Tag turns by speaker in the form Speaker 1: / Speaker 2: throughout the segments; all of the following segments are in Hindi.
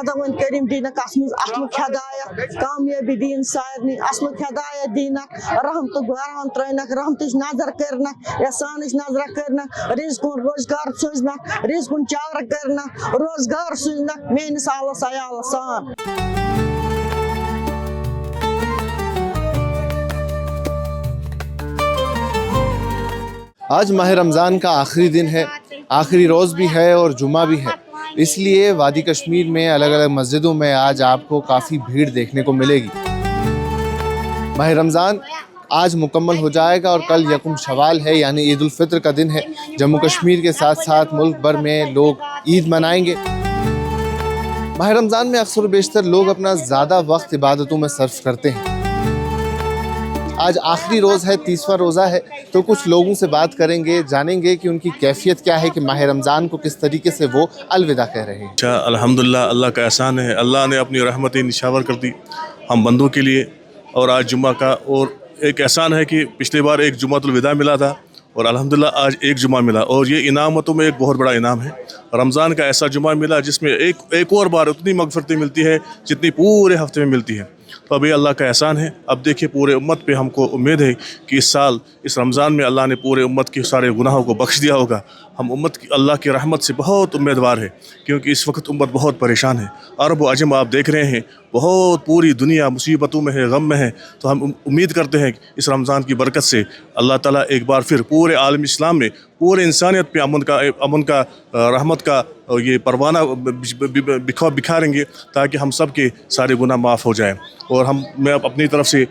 Speaker 1: खुदावंद करीम दीनक अत्मुक हदायत कामयाबी दीन सारनी असमुक हदायत दीनक रहमतुक बरहम त्रनक रहमतुच नजर करनक एहसानिच नजर करनक रिज़्कुन रोजगार सोजनक रिज़्कुन चार करनक रोजगार सोजनक मेनिस आलस अयाल सान।
Speaker 2: आज माह रमज़ान का आखिरी दिन है, आखिरी रोज़ भी है और जुमा भी है, इसलिए वादी कश्मीर में अलग अलग मस्जिदों में आज आपको काफ़ी भीड़ देखने को मिलेगी। माह रमज़ान आज मुकम्मल हो जाएगा और कल यकुम शवाल है यानी ईद उल फित्र का दिन है। जम्मू कश्मीर के साथ साथ मुल्क भर में लोग ईद मनाएंगे। माह रमज़ान में अक्सर बेशतर लोग अपना ज़्यादा वक्त इबादतों में सर्फ करते हैं। आज आखिरी रोज़ है, 30वां रोज़ा है, तो कुछ लोगों से बात करेंगे, जानेंगे कि उनकी कैफियत क्या है कि माह रमज़ान को किस तरीके से वो अलविदा कह रहे हैं।
Speaker 3: अच्छा, अल्हम्दुलिल्लाह, अल्लाह का एहसान है। अल्लाह ने अपनी रहमतें निशावर कर दी हम बंदों के लिए। और आज जुम्मा का और एक एहसान है कि पिछली बार एक जुम्मतुल विदा मिला था और अल्हम्दुलिल्लाह आज एक जुम्मा मिला, और ये इनामतों में एक बहुत बड़ा इनाम है। रमज़ान का ऐसा जुम्मा मिला जिसमें एक और बार उतनी मग़फ़िरतें मिलती है जितनी पूरे हफ्ते में मिलती है। तो अभी अल्लाह का एहसान है। अब देखिए, पूरे उम्मत पे हमको उम्मीद है कि इस साल इस रमज़ान में अल्लाह ने पूरे उम्मत के सारे गुनाहों को बख्श दिया होगा। हम उम्मत की अल्लाह की रहमत से बहुत उम्मीदवार है, क्योंकि इस वक्त उम्मत बहुत परेशान है। अरब व अजम आप देख रहे हैं, बहुत पूरी दुनिया मुसीबतों में है, गम में है। तो हम उम्मीद करते हैं कि इस रमज़ान की बरकत से अल्लाह ताला एक बार फिर पूरे आलम इस्लाम में पूरे इंसानियत पे अमन का रहमत का ये परवाना बिखारेंगे, ताकि हम सब के सारे गुनाह माफ़ हो जाएं। और मैं अपनी तरफ से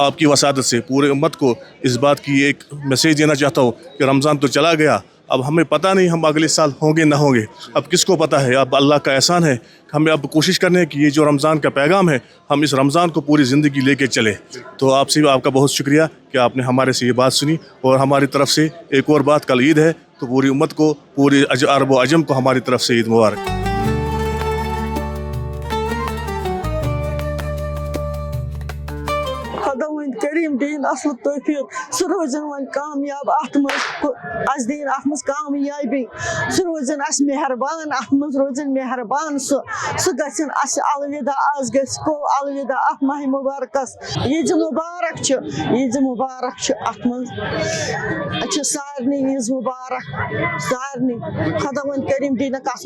Speaker 3: आपकी वसादत से पूरे उम्मत को इस बात की एक मैसेज देना चाहता हूँ कि रमज़ान तो चला गया, अब हमें पता नहीं हम अगले साल होंगे ना होंगे, अब किसको पता है। अब अल्लाह का एहसान है, हमें अब कोशिश करनी है कि ये जो रमज़ान का पैगाम है, हम इस रमज़ान को पूरी ज़िंदगी लेके चले। तो आपसे आपका बहुत शुक्रिया कि आपने हमारे से ये बात सुनी। और हमारी तरफ से एक और बात, कल ईद है, तो पूरी उम्मत को, पूरी अरब व अजम को हमारी तरफ से ईद मुबारक।
Speaker 1: खुदावंद करीम दीन असल तौफीक सह रोजन वन कामयाब अत मज दीन अत मज कामयाबी सह रोजन अस मेहरबान अत मज रोजन मेहरबान सह गन अस अलविदा आज गो अलविदा अत माह मुबारकस। ईद मुबारक अत मज सारनी ईद मुबारक सारनी। खुदावंद करीम दीनक अत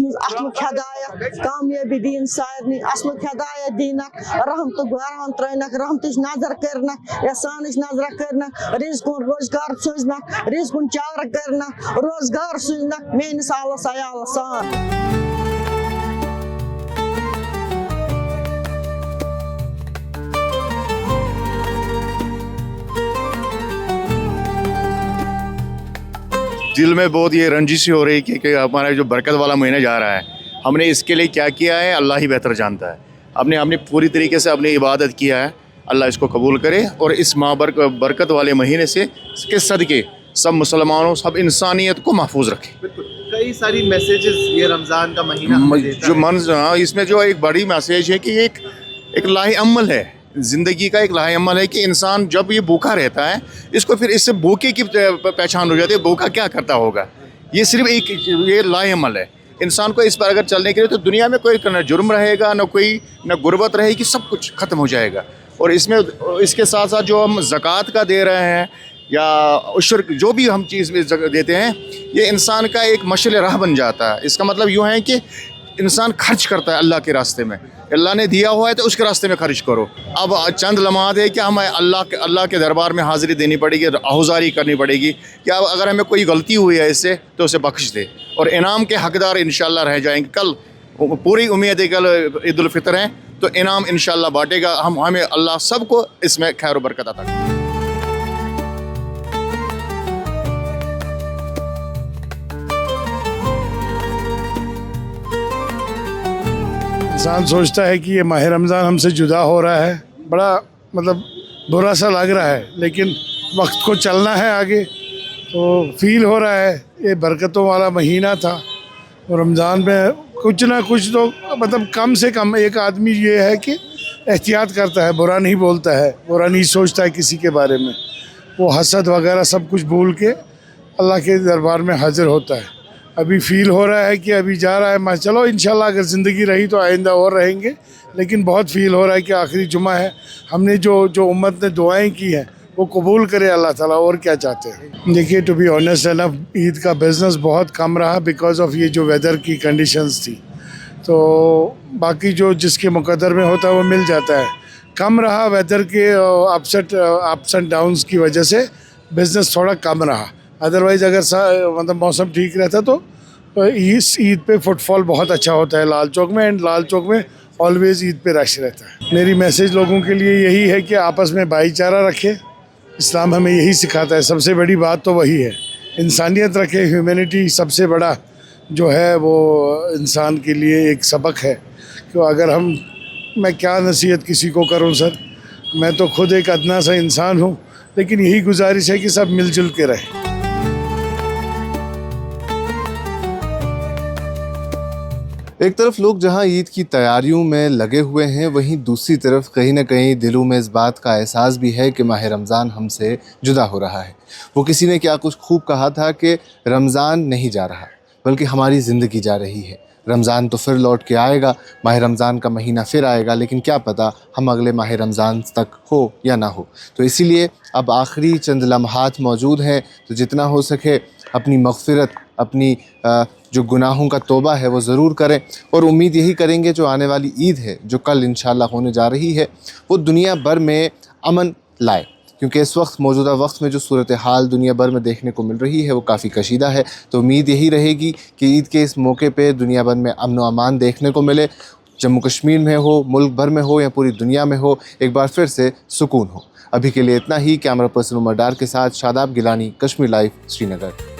Speaker 1: हदायत कामयाबी दीन सारनी असमुक हदायत दीनक रहमतुक बरहम त्रनक रहमतुच नजर करनक एहसानिच नजर करनक रिज़्कुन रोजगार सोजनक रिज़्कुन चार करनक रोजगार सोजनक मेनिस आलस अयाल सान।
Speaker 4: दिल में बहुत ये रंजिश हो रही कि हमारा जो बरकत वाला महीना जा रहा है, हमने इसके लिए क्या किया है अल्लाह ही बेहतर जानता है। हमने पूरी तरीके से अपनी इबादत किया है, अल्लाह इसको कबूल करे और इस बरकत वाले महीने से के सदके सब मुसलमानों, सब इंसानियत को महफूज रखे।
Speaker 2: कई सारी मैसेजेस ये रमज़ान का महीना
Speaker 4: इसमें जो एक बड़ी मैसेज है कि एक लाहे अमल है, ज़िंदगी का एक लाहे अमल है कि इंसान जब ये भूखा रहता है, इसको फिर इससे भूखे की पहचान हो जाती है, भूखा क्या करता होगा। ये सिर्फ एक ये लाहे अमल है। इंसान को इस पर अगर चलने के लिए तो दुनिया में कोई न जुर्म रहेगा, न गुर्बत रहेगी, सब कुछ ख़त्म हो जाएगा। और इसके साथ साथ जो हम ज़कात का दे रहे हैं या उशर जो भी हम चीज़ में देते हैं, ये इंसान का एक मशल राह बन जाता है। इसका मतलब यूँ है कि इंसान खर्च करता है अल्लाह के रास्ते में, अल्लाह ने दिया हुआ है तो उसके रास्ते में खर्च करो। अब चंद लम्हात है कि हमें अल्लाह के दरबार में हाज़िरी देनी पड़ेगी, आहुजारी करनी पड़ेगी कि अब अगर हमें कोई गलती हुई है इससे तो उसे बख्श दे, और इनाम के हकदार इंशाअल्लाह रह जाएंगे। कल पूरी उम्मीद है, कल ईद उल फितर है तो इनाम इंशाअल्लाह बांटेगा। हमें अल्लाह सबको इसमें खैर बरकत अता करे।
Speaker 5: इंसान सोचता है कि ये माह रमज़ान हमसे जुदा हो रहा है, बड़ा मतलब बुरा सा लग रहा है, लेकिन वक्त को चलना है आगे, तो फील हो रहा है ये बरकतों वाला महीना था। और रमज़ान में कुछ ना कुछ तो मतलब कम से कम एक आदमी ये है कि एहतियात करता है, बुरा नहीं बोलता है, बुरा नहीं सोचता है किसी के बारे में, वो हसद वगैरह सब कुछ भूल के अल्लाह के दरबार में हाजिर होता है। अभी फील हो रहा है कि अभी जा रहा है मैं, चलो इंशाल्लाह अगर ज़िंदगी रही तो आइंदा और रहेंगे, लेकिन बहुत फील हो रहा है कि आखिरी जुमा है। हमने जो उम्मत ने दुआएं की हैं वो कबूल करे अल्लाह ताला, और क्या चाहते हैं। देखिए, to be honest enough, Eid का बिज़नेस बहुत कम रहा बिकॉज ऑफ ये जो वेदर की कंडीशंस थी। तो बाकी जो जिसके मुकद्दर में होता है वो मिल जाता है। कम रहा वेदर के अप्स एंड डाउन्स की वजह से, बिज़नेस थोड़ा कम रहा। अदरवाइज़ अगर मतलब मौसम ठीक रहता तो इस ईद पे फुटफॉल बहुत अच्छा होता है लाल चौक में, एंड लाल चौक में ऑलवेज़ ईद पे रश रहता है। मेरी मैसेज लोगों के लिए यही है कि आपस में भाईचारा रखें। इस्लाम हमें यही सिखाता है, सबसे बड़ी बात तो वही है, इंसानियत रखे, ह्यूमैनिटी सबसे बड़ा जो है वो इंसान के लिए एक सबक है। तो अगर मैं क्या नसीहत किसी को करूं सर, मैं तो खुद एक अदना सा इंसान हूं, लेकिन यही गुजारिश है कि सब मिलजुल के रहें।
Speaker 2: एक तरफ लोग जहां ईद की तैयारियों में लगे हुए हैं, वहीं दूसरी तरफ कहीं ना कहीं दिलों में इस बात का एहसास भी है कि माह रमज़ान हमसे जुदा हो रहा है। वो किसी ने क्या कुछ खूब कहा था कि रमज़ान नहीं जा रहा बल्कि हमारी ज़िंदगी जा रही है। रमज़ान तो फिर लौट के आएगा, माह रमज़ान का महीना फिर आएगा, लेकिन क्या पता हम अगले माह रमज़ान तक हो या ना हो। तो इसीलिए अब आखिरी चंद लम्हात मौजूद हैं, तो जितना हो सके अपनी मग़फ़िरत, अपनी जो गुनाहों का तौबा है वो ज़रूर करें, और उम्मीद यही करेंगे जो आने वाली ईद है जो कल इंशाअल्लाह होने जा रही है वो दुनिया भर में अमन लाए, क्योंकि इस वक्त मौजूदा वक्त में जो सूरत हाल दुनिया भर में देखने को मिल रही है वो काफ़ी कशीदा है। तो उम्मीद यही रहेगी कि ईद के इस मौके पे दुनिया भर में अमन व अमान देखने को मिले, जम्मू कश्मीर में हो, मुल्क भर में हो या पूरी दुनिया में हो, एक बार फिर से सुकून हो। अभी के लिए इतना ही। कैमरा पर्सन उमर डार के साथ शादाब गिलानी, कश्मीर लाइव, श्रीनगर।